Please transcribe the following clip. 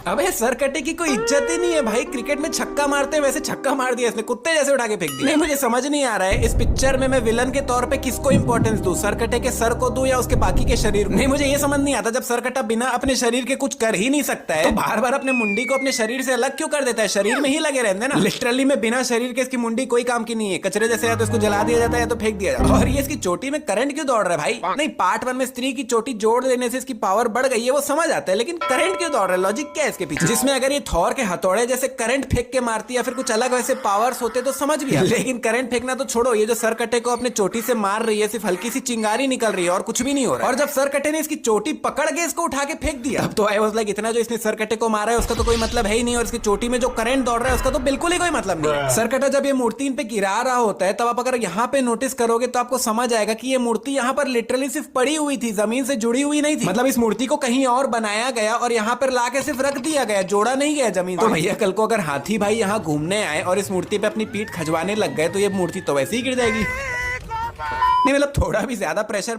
अबे सर कटे की कोई इज्जत ही नहीं है भाई। क्रिकेट में छक्का मारते हैं वैसे छक्का मार दिया इसने, कुत्ते जैसे उठा के फेंक दिया। नहीं मुझे समझ नहीं आ रहा है इस पिक्चर में मैं विलन के तौर पे किसको इंपॉर्टेंस दूं, सर कटे के सर को दूं या उसके बाकी के शरीर को। नहीं मुझे ये समझ नहीं आता, जब सर कटा बिना अपने शरीर के कुछ कर ही नहीं सकता है तो बार बार अपने मुंडी को अपने शरीर से अलग क्यों कर देता है? शरीर में ही लगे रहते ना। लिटरली में बिना शरीर के इसकी मुंडी कोई काम की नहीं है, कचरे जैसे या तो इसको जला दिया जाता है या तो फेंक दिया जाता है। और ये इसकी चोटी में करंट क्यों दौड़ रहा है भाई? नहीं पार्ट 1 में स्त्री की चोटी जोड़ देने से इसकी पावर बढ़ गई है वो समझ आता है, लेकिन करंट क्यों दौड़ रहा है? लॉजिक क्या है इसके पीछे? जिसमें अगर ये थॉर के हथौड़े जैसे करंट फेंक के मारती या फिर कुछ अलग वैसे पावर्स होते तो समझ भी आता। लेकिन करंट फेंकना तो छोड़ो, ये जो सर कटे को अपने चोटी से मार रही है सिर्फ हल्की सी चिंगारी निकल रही है और कुछ भी नहीं हो रहा है। और जब सर कटे ने इसकी चोटी पकड़ के इसको उठा के फेंक दिया तब तो आई वाज लाइक इतना जो इसने सर कटे को मारा है उसका तो कोई मतलब है ही नहीं, और इसकी चोटी में जो करंट दौड़ रहा है उसका तो बिल्कुल ही कोई मतलब नहीं। सर कटा जब ये मूर्ति इन पे गिरा रहा होता है तब आप अगर यहाँ पे नोटिस करोगे तो आपको समझ आएगा कि ये मूर्ति यहाँ पर लिटरली सिर्फ पड़ी हुई थी, जमीन से जुड़ी हुई नहीं थी। मतलब इस मूर्ति को कहीं और बनाया गया और यहाँ पर लाके सिर्फ रख दिया गया, जोड़ा नहीं गया जमीन। तो भैया कल को अगर हाथी भाई यहाँ घूमने आए और इस मूर्ति पे अपनी पीठ खजवाने लग गए तो ये मूर्ति तो वैसे ही गिर जाएगी। नहीं मतलब थोड़ा भी ज्यादा प्रेशर